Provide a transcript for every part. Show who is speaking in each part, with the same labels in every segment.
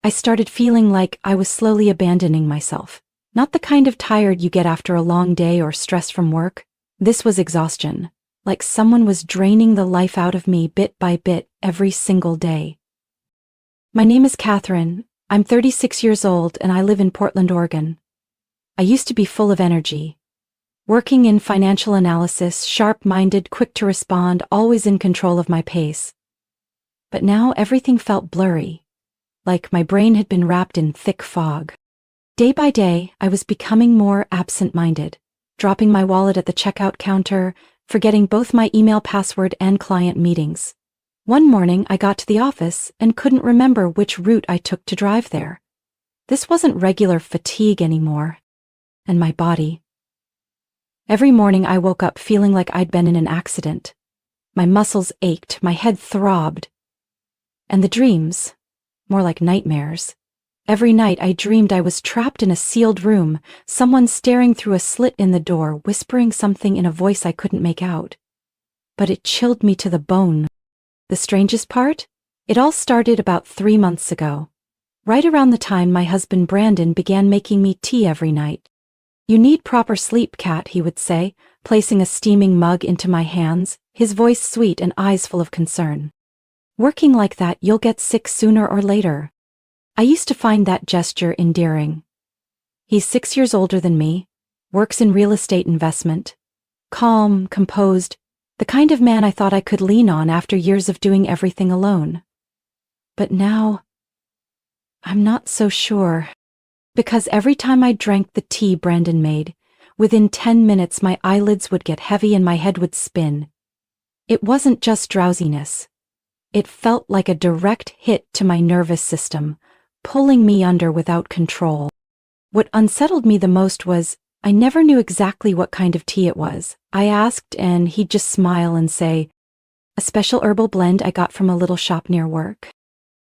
Speaker 1: I started feeling like I was slowly abandoning myself. Not the kind of tired you get after a long day or stress from work. This was exhaustion, like someone was draining the life out of me bit by bit every single day. My name is Catherine. I'm 36 years old and I live in Portland, Oregon. I used to be full of energy. Working in financial analysis, sharp-minded, quick to respond, always in control of my pace. But now everything felt blurry, like my brain had been wrapped in thick fog. Day by day, I was becoming more absent-minded, dropping my wallet at the checkout counter, forgetting both my email password and client meetings. One morning, I got to the office and couldn't remember which route I took to drive there. This wasn't regular fatigue anymore. And my body. Every morning I woke up feeling like I'd been in an accident. My muscles ached, my head throbbed. And the dreams, more like nightmares. Every night I dreamed I was trapped in a sealed room, someone staring through a slit in the door, whispering something in a voice I couldn't make out. But it chilled me to the bone. The strangest part? It all started about 3 months ago. Right around the time my husband Brandon began making me tea every night. "You need proper sleep, Kat," he would say, placing a steaming mug into my hands, his voice sweet and eyes full of concern. "Working like that, you'll get sick sooner or later." I used to find that gesture endearing. He's 6 years older than me, works in real estate investment. Calm, composed, the kind of man I thought I could lean on after years of doing everything alone. But now, I'm not so sure. Because every time I drank the tea Brandon made, within 10 minutes my eyelids would get heavy and my head would spin. It wasn't just drowsiness. It felt like a direct hit to my nervous system, pulling me under without control. What unsettled me the most was, I never knew exactly what kind of tea it was. I asked and he'd just smile and say, "A special herbal blend I got from a little shop near work."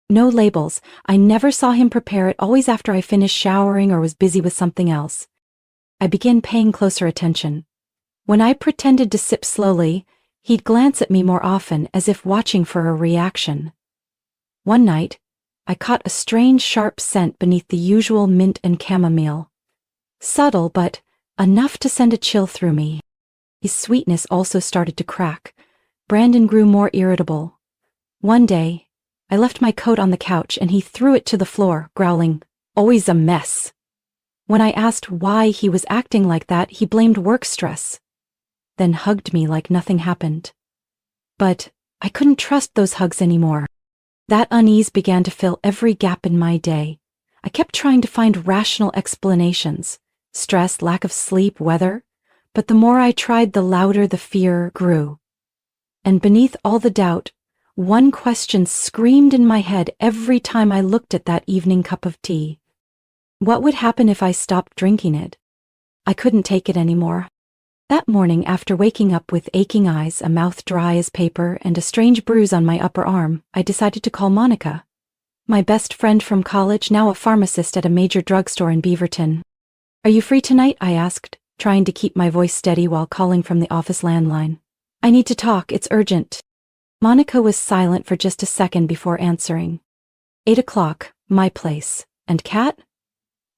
Speaker 1: No labels. I never saw him prepare it, always after I finished showering or was busy with something else. I began paying closer attention. When I pretended to sip slowly, he'd glance at me more often, as if watching for a reaction. One night, I caught a strange sharp scent beneath the usual mint and chamomile. Subtle, but enough to send a chill through me. His sweetness also started to crack. Brandon grew more irritable. One day, I left my coat on the couch and he threw it to the floor, growling, "Always a mess." When I asked why he was acting like that, he blamed work stress, then hugged me like nothing happened. But I couldn't trust those hugs anymore. That unease began to fill every gap in my day. I kept trying to find rational explanations, stress, lack of sleep, weather, but the more I tried, the louder the fear grew. And beneath all the doubt, one question screamed in my head every time I looked at that evening cup of tea. What would happen if I stopped drinking it? I couldn't take it anymore. That morning, after waking up with aching eyes, a mouth dry as paper, and a strange bruise on my upper arm, I decided to call Monica, my best friend from college, now a pharmacist at a major drugstore in Beaverton. "Are you free tonight?" I asked, trying to keep my voice steady while calling from the office landline. "I need to talk, it's urgent." Monica was silent for just a second before answering. 8 o'clock, my place. And Kat?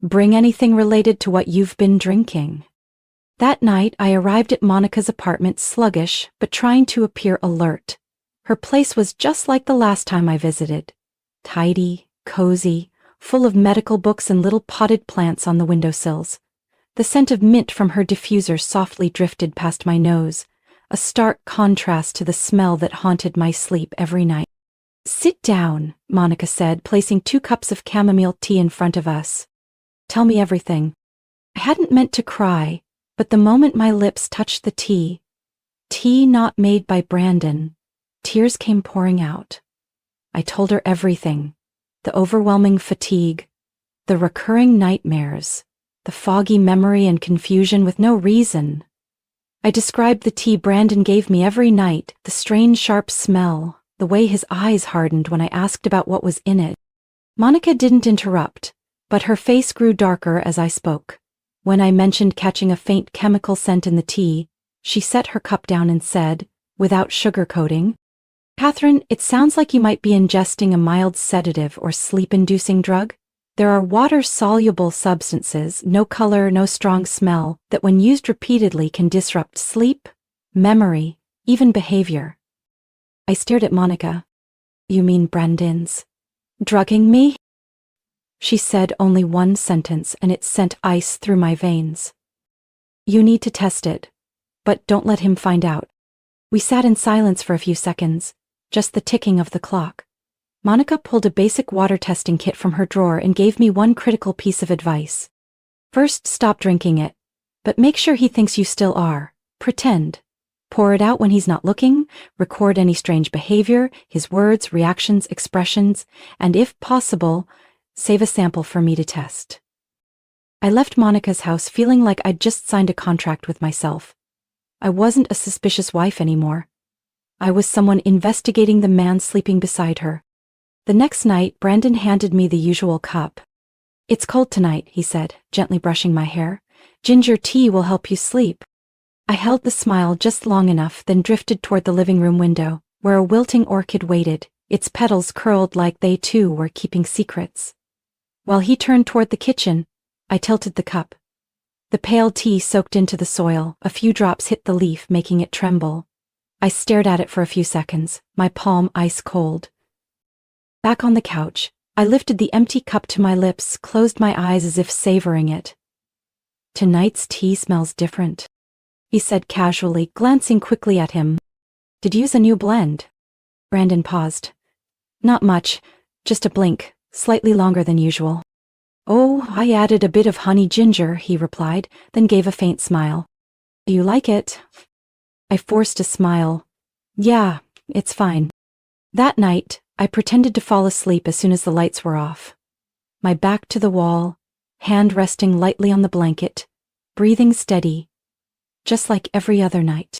Speaker 1: Bring anything related to what you've been drinking. That night, I arrived at Monica's apartment sluggish, but trying to appear alert. Her place was just like the last time I visited. Tidy, cozy, full of medical books and little potted plants on the windowsills. The scent of mint from her diffuser softly drifted past my nose, a stark contrast to the smell that haunted my sleep every night. "Sit down," Monica said, placing 2 cups of chamomile tea in front of us. "Tell me everything." I hadn't meant to cry, but the moment my lips touched the tea not made by Brandon, tears came pouring out. I told her everything, the overwhelming fatigue, the recurring nightmares, the foggy memory and confusion with no reason. I described the tea Brandon gave me every night, the strange sharp smell, the way his eyes hardened when I asked about what was in it. Monica didn't interrupt, but her face grew darker as I spoke. When I mentioned catching a faint chemical scent in the tea, she set her cup down and said, without sugarcoating, Catherine, it sounds like you might be ingesting a mild sedative or sleep-inducing drug. There are water-soluble substances, no color, no strong smell, that when used repeatedly can disrupt sleep, memory, even behavior. I stared at Monica. You mean Brandon's drugging me? She said only one sentence and it sent ice through my veins. You need to test it, but don't let him find out. We sat in silence for a few seconds, just the ticking of the clock. Monica pulled a basic water testing kit from her drawer and gave me one critical piece of advice. First, stop drinking it, but make sure he thinks you still are. Pretend. Pour it out when he's not looking, record any strange behavior, his words, reactions, expressions, and if possible, save a sample for me to test. I left Monica's house feeling like I'd just signed a contract with myself. I wasn't a suspicious wife anymore. I was someone investigating the man sleeping beside her. The next night, Brandon handed me the usual cup. It's cold tonight, he said, gently brushing my hair. Ginger tea will help you sleep. I held the smile just long enough, then drifted toward the living room window, where a wilting orchid waited, its petals curled like they too were keeping secrets. While he turned toward the kitchen, I tilted the cup. The pale tea soaked into the soil, a few drops hit the leaf, making it tremble. I stared at it for a few seconds, my palm ice cold. Back on the couch, I lifted the empty cup to my lips, closed my eyes as if savoring it. Tonight's tea smells different, he said casually, glancing quickly at him. Did you use a new blend? Brandon paused. Not much, just a blink, slightly longer than usual. Oh, I added a bit of honey ginger, he replied, then gave a faint smile. You like it? I forced a smile. Yeah, it's fine. That night, I pretended to fall asleep as soon as the lights were off. My back to the wall, hand resting lightly on the blanket, breathing steady, just like every other night.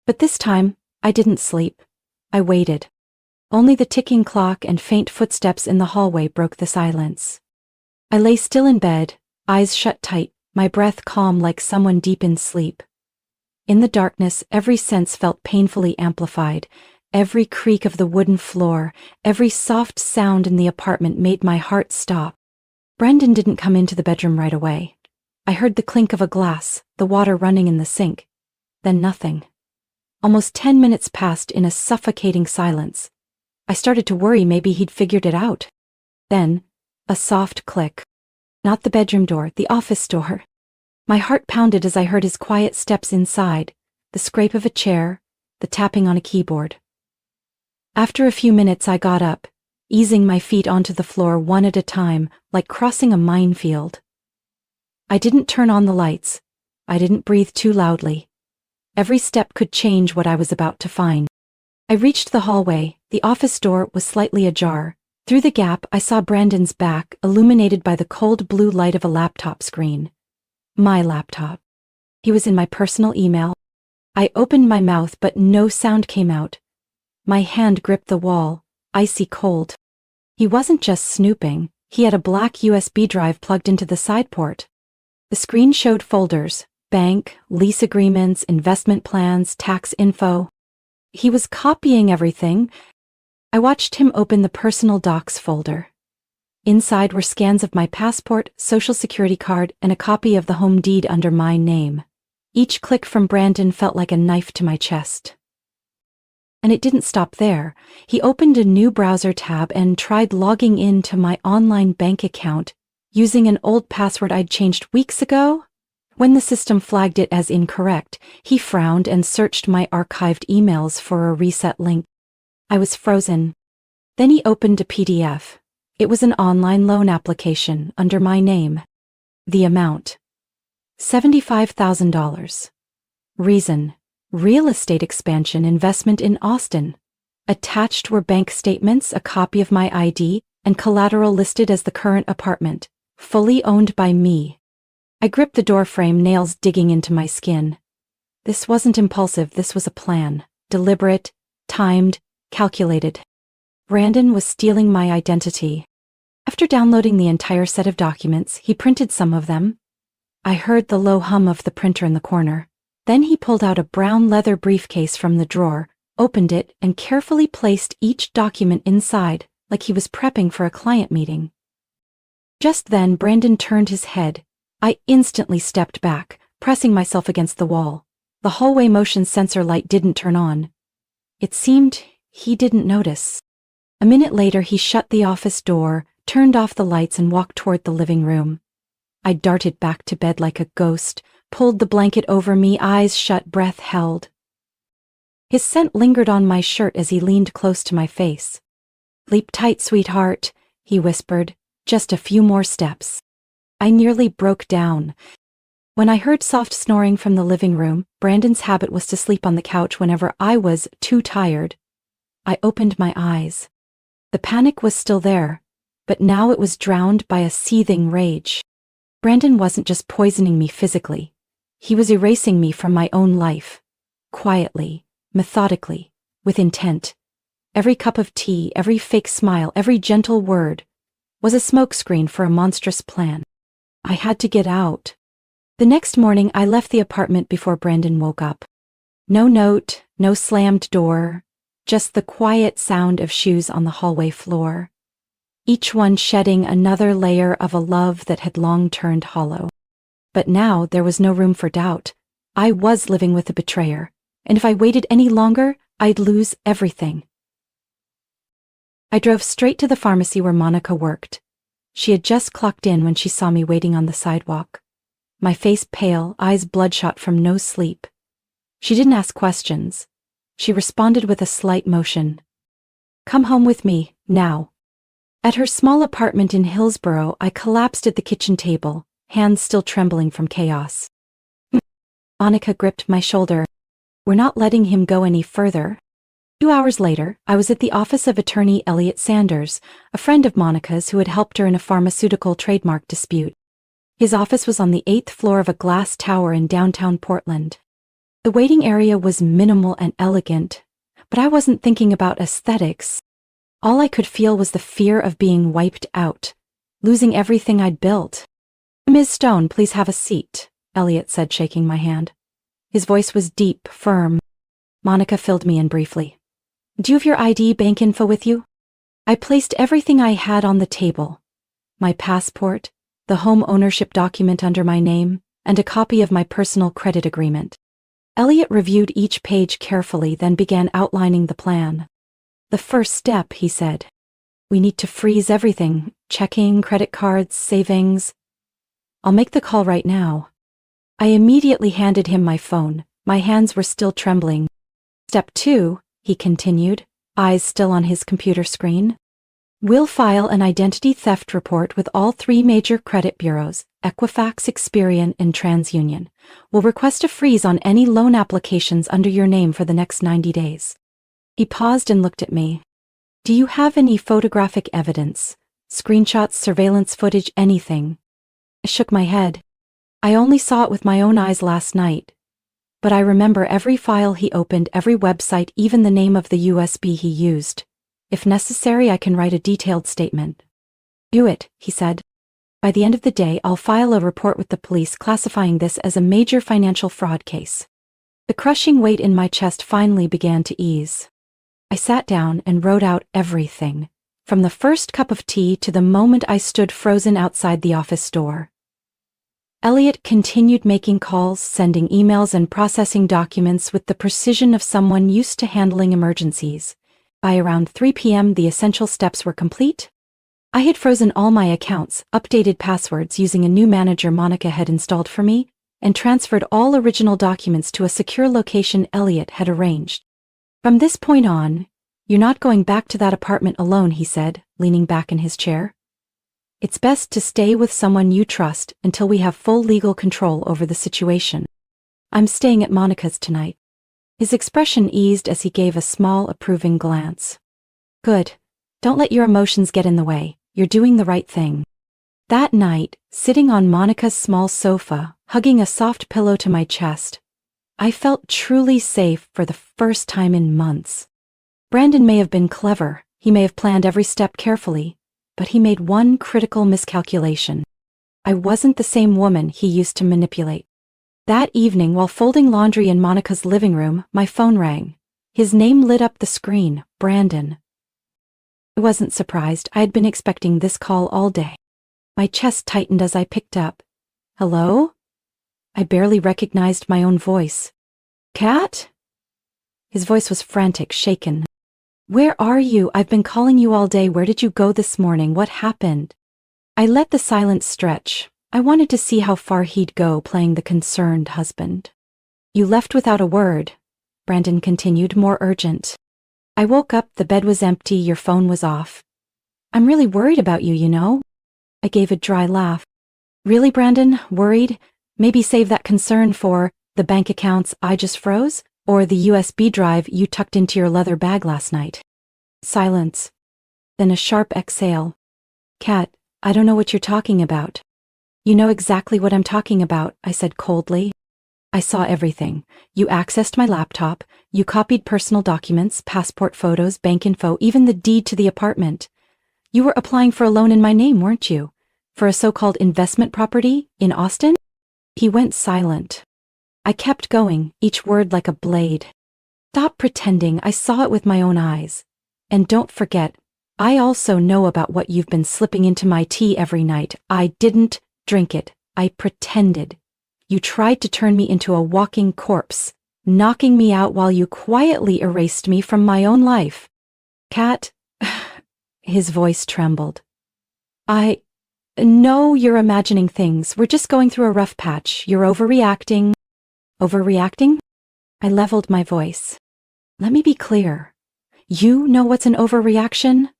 Speaker 1: But this time, I didn't sleep. I waited. Only the ticking clock and faint footsteps in the hallway broke the silence. I lay still in bed, eyes shut tight, my breath calm like someone deep in sleep. In the darkness, every sense felt painfully amplified. Every creak of the wooden floor, every soft sound in the apartment made my heart stop. Brandon didn't come into the bedroom right away. I heard the clink of a glass, the water running in the sink. Then nothing. Almost 10 minutes passed in a suffocating silence. I started to worry maybe he'd figured it out. Then, a soft click. Not the bedroom door, the office door. My heart pounded as I heard his quiet steps inside, the scrape of a chair, the tapping on a keyboard. After a few minutes I got up, easing my feet onto the floor one at a time, like crossing a minefield. I didn't turn on the lights. I didn't breathe too loudly. Every step could change what I was about to find. I reached the hallway. The office door was slightly ajar. Through the gap, I saw Brandon's back, illuminated by the cold blue light of a laptop screen. My laptop. He was in my personal email. I opened my mouth, but no sound came out. My hand gripped the wall, icy cold. He wasn't just snooping. He had a black USB drive plugged into the side port. The screen showed folders, bank, lease agreements, investment plans, tax info. He was copying everything. I watched him open the personal docs folder. Inside were scans of my passport, social security card, and a copy of the home deed under my name. Each click from Brandon felt like a knife to my chest. And it didn't stop there. He opened a new browser tab and tried logging into my online bank account using an old password I'd changed weeks ago. When the system flagged it as incorrect, he frowned and searched my archived emails for a reset link. I was frozen. Then he opened a PDF. It was an online loan application under my name. The amount: $75,000. Reason: real estate expansion investment in Austin. Attached were bank statements, a copy of my ID, and collateral listed as the current apartment, fully owned by me. I gripped the door frame, nails digging into my skin. This wasn't impulsive, this was a plan. Deliberate, timed, calculated. Brandon was stealing my identity. After downloading the entire set of documents, he printed some of them. I heard the low hum of the printer in the corner. Then he pulled out a brown leather briefcase from the drawer, opened it, and carefully placed each document inside, like he was prepping for a client meeting. Just then, Brandon turned his head. I instantly stepped back, pressing myself against the wall. The hallway motion sensor light didn't turn on. It seemed he didn't notice. A minute later, he shut the office door, turned off the lights, and walked toward the living room. I darted back to bed like a ghost, pulled the blanket over me, eyes shut, breath held. His scent lingered on my shirt as he leaned close to my face. "Sleep tight, sweetheart," he whispered. "Just a few more steps." I nearly broke down. When I heard soft snoring from the living room, Brandon's habit was to sleep on the couch whenever I was too tired. I opened my eyes. The panic was still there, but now it was drowned by a seething rage. Brandon wasn't just poisoning me physically. He was erasing me from my own life. Quietly, methodically, with intent. Every cup of tea, every fake smile, every gentle word was a smokescreen for a monstrous plan. I had to get out. The next morning, I left the apartment before Brandon woke up. No note, no slammed door, just the quiet sound of shoes on the hallway floor. Each one shedding another layer of a love that had long turned hollow. But now there was no room for doubt. I was living with a betrayer, and if I waited any longer, I'd lose everything. I drove straight to the pharmacy where Monica worked. She had just clocked in when she saw me waiting on the sidewalk. My face pale, eyes bloodshot from no sleep. She didn't ask questions. She responded with a slight motion. "Come home with me, now." At her small apartment in Hillsborough, I collapsed at the kitchen table, hands still trembling from chaos. Monica gripped my shoulder. "We're not letting him go any further." 2 hours later, I was at the office of attorney Elliot Sanders, a friend of Monica's who had helped her in a pharmaceutical trademark dispute. His office was on the 8th floor of a glass tower in downtown Portland. The waiting area was minimal and elegant, but I wasn't thinking about aesthetics. All I could feel was the fear of being wiped out, losing everything I'd built. "Ms. Stone, please have a seat," Elliot said, shaking my hand. His voice was deep, firm. Monica filled me in briefly. "Do you have your ID, bank info with you?" I placed everything I had on the table. My passport, the home ownership document under my name, and a copy of my personal credit agreement. Elliot reviewed each page carefully, then began outlining the plan. "The first step," he said. "We need to freeze everything, checking, credit cards, savings." "I'll make the call right now." I immediately handed him my phone. My hands were still trembling. "Step 2, he continued, eyes still on his computer screen. "We'll file an identity theft report with all 3 major credit bureaus, Equifax, Experian, and TransUnion. We'll request a freeze on any loan applications under your name for the next 90 days. He paused and looked at me. "Do you have any photographic evidence? Screenshots, surveillance footage, anything?" I shook my head. "I only saw it with my own eyes last night. But I remember every file he opened, every website, even the name of the USB he used. If necessary, I can write a detailed statement." "Do it," he said. "By the end of the day, I'll file a report with the police classifying this as a major financial fraud case." The crushing weight in my chest finally began to ease. I sat down and wrote out everything, from the first cup of tea to the moment I stood frozen outside the office door. Elliot continued making calls, sending emails, and processing documents with the precision of someone used to handling emergencies. By around 3 p.m., the essential steps were complete. I had frozen all my accounts, updated passwords using a new manager Monica had installed for me, and transferred all original documents to a secure location Elliot had arranged. "From this point on, you're not going back to that apartment alone," he said, leaning back in his chair. "It's best to stay with someone you trust until we have full legal control over the situation. I'm staying at Monica's tonight." His expression eased as he gave a small, approving glance. "Good. Don't let your emotions get in the way. You're doing the right thing." That night, sitting on Monica's small sofa, hugging a soft pillow to my chest, I felt truly safe for the first time in months. Brandon may have been clever, he may have planned every step carefully, but he made one critical miscalculation. I wasn't the same woman he used to manipulate. That evening, while folding laundry in Monica's living room, my phone rang. His name lit up the screen, Brandon. I wasn't surprised. I had been expecting this call all day. My chest tightened as I picked up. Hello? I barely recognized my own voice. Kat? His voice was frantic, shaken. Where are you? I've been calling you all day. Where did you go this morning? What happened? I let the silence stretch. I wanted to see how far he'd go playing the concerned husband. You left without a word, Brandon continued, more urgent. I woke up, the bed was empty, your phone was off. I'm really worried about you, you know? I gave a dry laugh. Really, Brandon? Worried? Maybe save that concern for the bank accounts I just froze? Or the USB drive you tucked into your leather bag last night? Silence. Then a sharp exhale. Kat, I don't know what you're talking about. You know exactly what I'm talking about, I said coldly. I saw everything. You accessed my laptop, you copied personal documents, passport photos, bank info, even the deed to the apartment. You were applying for a loan in my name, weren't you? For a so-called investment property in Austin? He went silent. I kept going, each word like a blade. Stop pretending, I saw it with my own eyes. And don't forget, I also know about what you've been slipping into my tea every night. I didn't drink it, I pretended. You tried to turn me into a walking corpse, knocking me out while you quietly erased me from my own life. Kat, his voice trembled. I know you're imagining things. We're just going through a rough patch. You're overreacting. Overreacting? I leveled my voice. Let me be clear. You know what's an overreaction?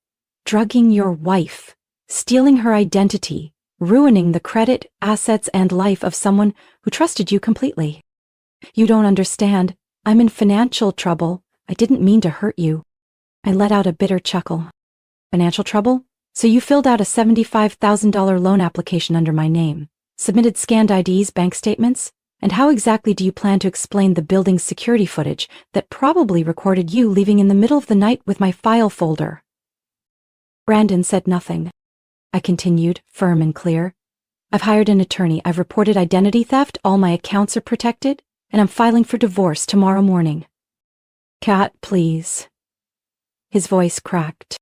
Speaker 1: Drugging your wife, stealing her identity, ruining the credit, assets, and life of someone who trusted you completely. You don't understand. I'm in financial trouble. I didn't mean to hurt you. I let out a bitter chuckle. Financial trouble? So you filled out a $75,000 loan application under my name, submitted scanned IDs, bank statements? And how exactly do you plan to explain the building's security footage that probably recorded you leaving in the middle of the night with my file folder? Brandon said nothing. I continued, firm and clear. I've hired an attorney, I've reported identity theft, all my accounts are protected, and I'm filing for divorce tomorrow morning. Kat, please. His voice cracked.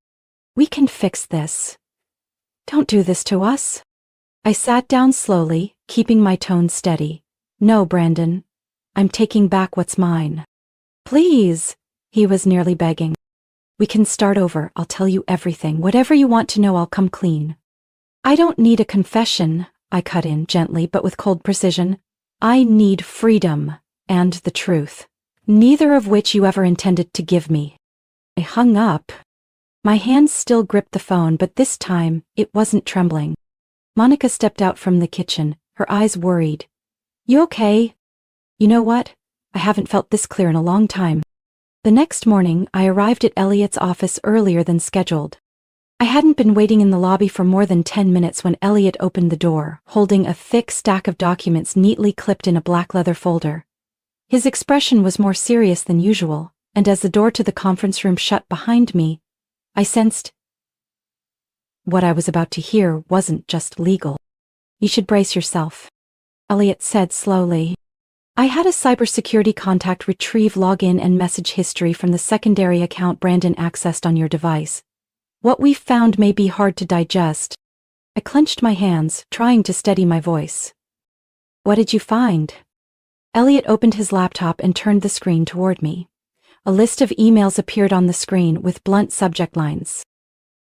Speaker 1: We can fix this. Don't do this to us. I sat down slowly, keeping my tone steady. No, Brandon. I'm taking back what's mine. Please, he was nearly begging. We can start over. I'll tell you everything. Whatever you want to know, I'll come clean. I don't need a confession, I cut in gently but with cold precision. I need freedom and the truth, neither of which you ever intended to give me. I hung up. My hands still gripped the phone, but this time it wasn't trembling. Monica stepped out from the kitchen, her eyes worried. You okay? You know what? I haven't felt this clear in a long time. The next morning, I arrived at Elliot's office earlier than scheduled. I hadn't been waiting in the lobby for more than 10 minutes when Elliot opened the door, holding a thick stack of documents neatly clipped in a black leather folder. His expression was more serious than usual, and as the door to the conference room shut behind me, I sensed what I was about to hear wasn't just legal. You should brace yourself, Elliot said slowly. I had a cybersecurity contact retrieve login and message history from the secondary account Brandon accessed on your device. What we found may be hard to digest. I clenched my hands, trying to steady my voice. What did you find? Elliot opened his laptop and turned the screen toward me. A list of emails appeared on the screen with blunt subject lines.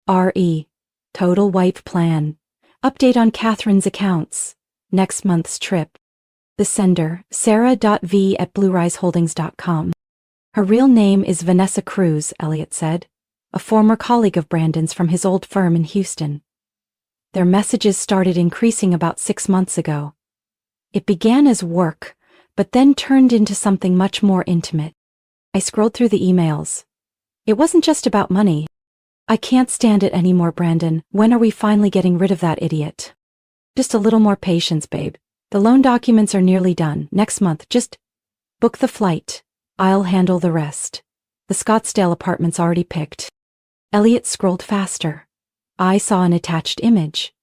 Speaker 1: R.E. Total wipe plan. Update on Catherine's accounts. Next month's trip. The sender, sarah.v@blueriseholdings.com. Her real name is Vanessa Cruz, Elliot said, a former colleague of Brandon's from his old firm in Houston. Their messages started increasing about 6 months ago. It began as work, but then turned into something much more intimate. I scrolled through the emails. It wasn't just about money. I can't stand it anymore, Brandon. When are we finally getting rid of that idiot? Just a little more patience, babe. The loan documents are nearly done. Next month, just book the flight. I'll handle the rest. The Scottsdale apartment's already picked. Elliot scrolled faster. I saw an attached image.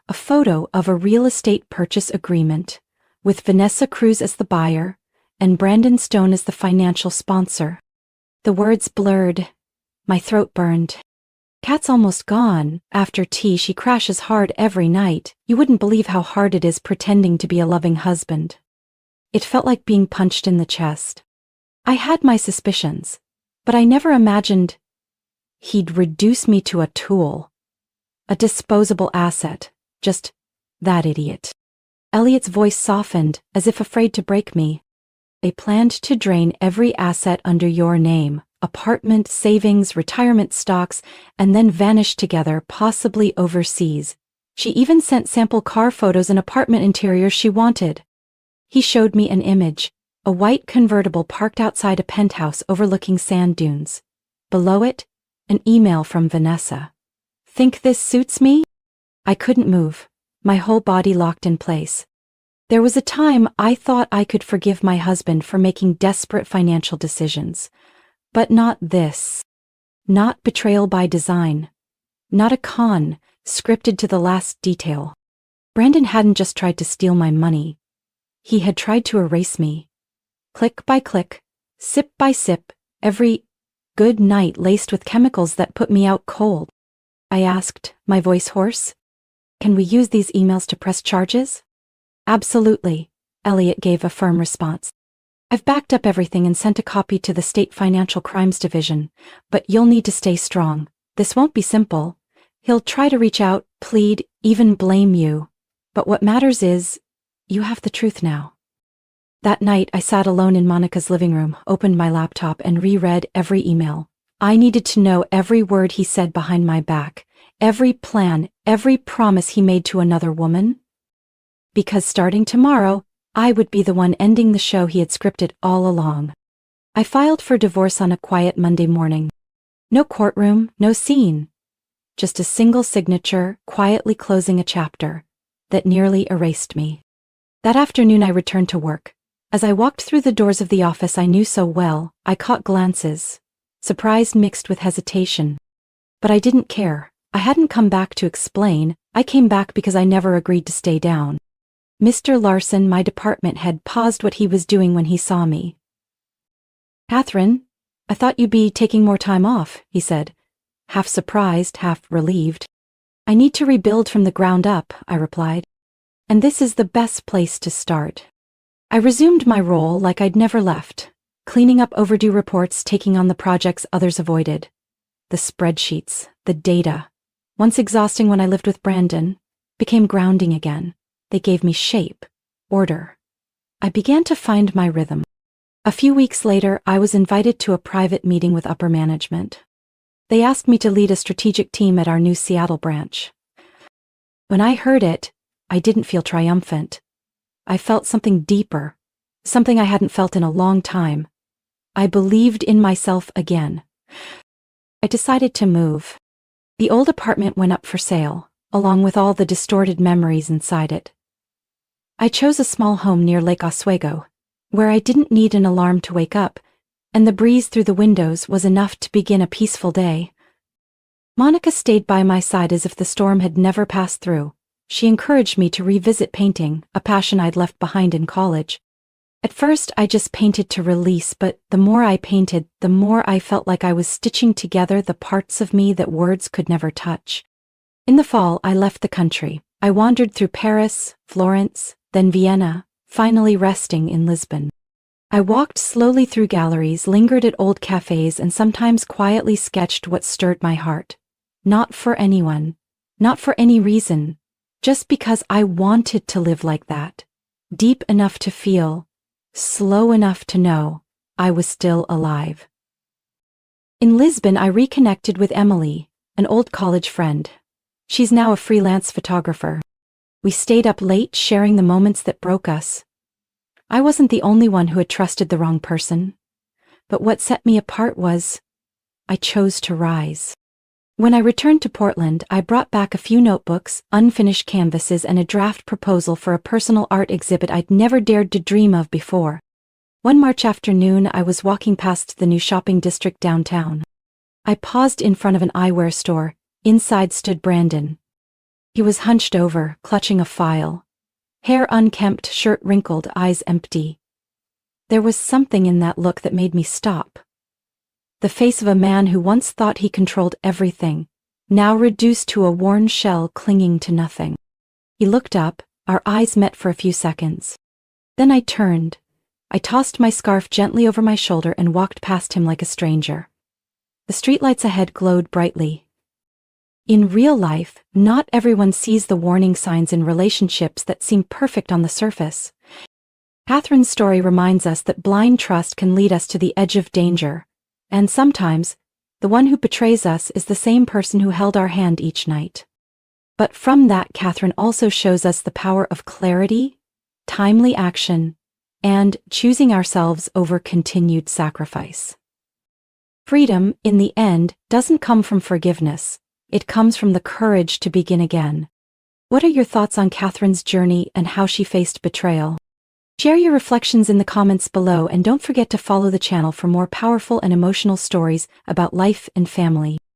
Speaker 1: A photo of a real estate purchase agreement, with Vanessa Cruz as the buyer and Brandon Stone as the financial sponsor. The words blurred. My throat burned. Kat's almost gone. After tea she crashes hard every night. You wouldn't believe how hard it is pretending to be a loving husband. It felt like being punched in the chest. I had my suspicions, but I never imagined he'd reduce me to a tool. A disposable asset. Just that idiot. Elliot's voice softened, as if afraid to break me. They planned to drain every asset under your name, apartment, savings, retirement stocks, and then vanish together, possibly overseas. She even sent sample car photos and apartment interiors she wanted. He showed me an image, a white convertible parked outside a penthouse overlooking sand dunes. Below it, an email from Vanessa. Think this suits me? I couldn't move, my whole body locked in place. There was a time I thought I could forgive my husband for making desperate financial decisions. But not this. Not betrayal by design. Not a con, scripted to the last detail. Brandon hadn't just tried to steal my money. He had tried to erase me. Click by click, sip by sip, every good night laced with chemicals that put me out cold. I asked, my voice hoarse. Can we use these emails to press charges? Absolutely, Elliot gave a firm response. I've backed up everything and sent a copy to the State Financial Crimes Division, but you'll need to stay strong. This won't be simple. He'll try to reach out, plead, even blame you. But what matters is, you have the truth now. That night I sat alone in Monica's living room, opened my laptop and reread every email. I needed to know every word he said behind my back, every plan, every promise he made to another woman. Because starting tomorrow, I would be the one ending the show he had scripted all along. I filed for divorce on a quiet Monday morning. No courtroom, no scene. Just a single signature, quietly closing a chapter that nearly erased me. That afternoon I returned to work. As I walked through the doors of the office I knew so well, I caught glances, surprise mixed with hesitation. But I didn't care. I hadn't come back to explain. I came back because I never agreed to stay down. Mr. Larson, my department head, paused what he was doing when he saw me. Catherine, I thought you'd be taking more time off, he said, half surprised, half relieved. I need to rebuild from the ground up, I replied. And this is the best place to start. I resumed my role like I'd never left, cleaning up overdue reports, taking on the projects others avoided. The spreadsheets, the data, once exhausting when I lived with Brandon, became grounding again. They gave me shape, order. I began to find my rhythm. A few weeks later, I was invited to a private meeting with upper management. They asked me to lead a strategic team at our new Seattle branch. When I heard it, I didn't feel triumphant. I felt something deeper, something I hadn't felt in a long time. I believed in myself again. I decided to move. The old apartment went up for sale, along with all the distorted memories inside it. I chose a small home near Lake Oswego, where I didn't need an alarm to wake up, and the breeze through the windows was enough to begin a peaceful day. Monica stayed by my side as if the storm had never passed through. She encouraged me to revisit painting, a passion I'd left behind in college. At first, I just painted to release, but the more I painted, the more I felt like I was stitching together the parts of me that words could never touch. In the fall, I left the country. I wandered through Paris, Florence, then Vienna, finally resting in Lisbon. I walked slowly through galleries, lingered at old cafes, and sometimes quietly sketched what stirred my heart. Not for anyone, not for any reason, just because I wanted to live like that, deep enough to feel, slow enough to know I was still alive. In Lisbon, I reconnected with Emily, an old college friend. She's now a freelance photographer. We stayed up late, sharing the moments that broke us. I wasn't the only one who had trusted the wrong person. But what set me apart was, I chose to rise. When I returned to Portland, I brought back a few notebooks, unfinished canvases, and a draft proposal for a personal art exhibit I'd never dared to dream of before. One March afternoon, I was walking past the new shopping district downtown. I paused in front of an eyewear store. Inside stood Brandon. He was hunched over, clutching a file. Hair unkempt, shirt wrinkled, eyes empty. There was something in that look that made me stop. the face of a man who once thought he controlled everything, now reduced to a worn shell clinging to nothing. He looked up, our eyes met for a few seconds. Then I turned. I tossed my scarf gently over my shoulder and walked past him like a stranger. The streetlights ahead glowed brightly. In real life, not everyone sees the warning signs in relationships that seem perfect on the surface. Catherine's story reminds us that blind trust can lead us to the edge of danger, and sometimes, the one who betrays us is the same person who held our hand each night. But from that, Catherine also shows us the power of clarity, timely action, and choosing ourselves over continued sacrifice. Freedom, in the end, doesn't come from forgiveness. It comes from the courage to begin again. What are your thoughts on Catherine's journey and how she faced betrayal? Share your reflections in the comments below and don't forget to follow the channel for more powerful and emotional stories about life and family.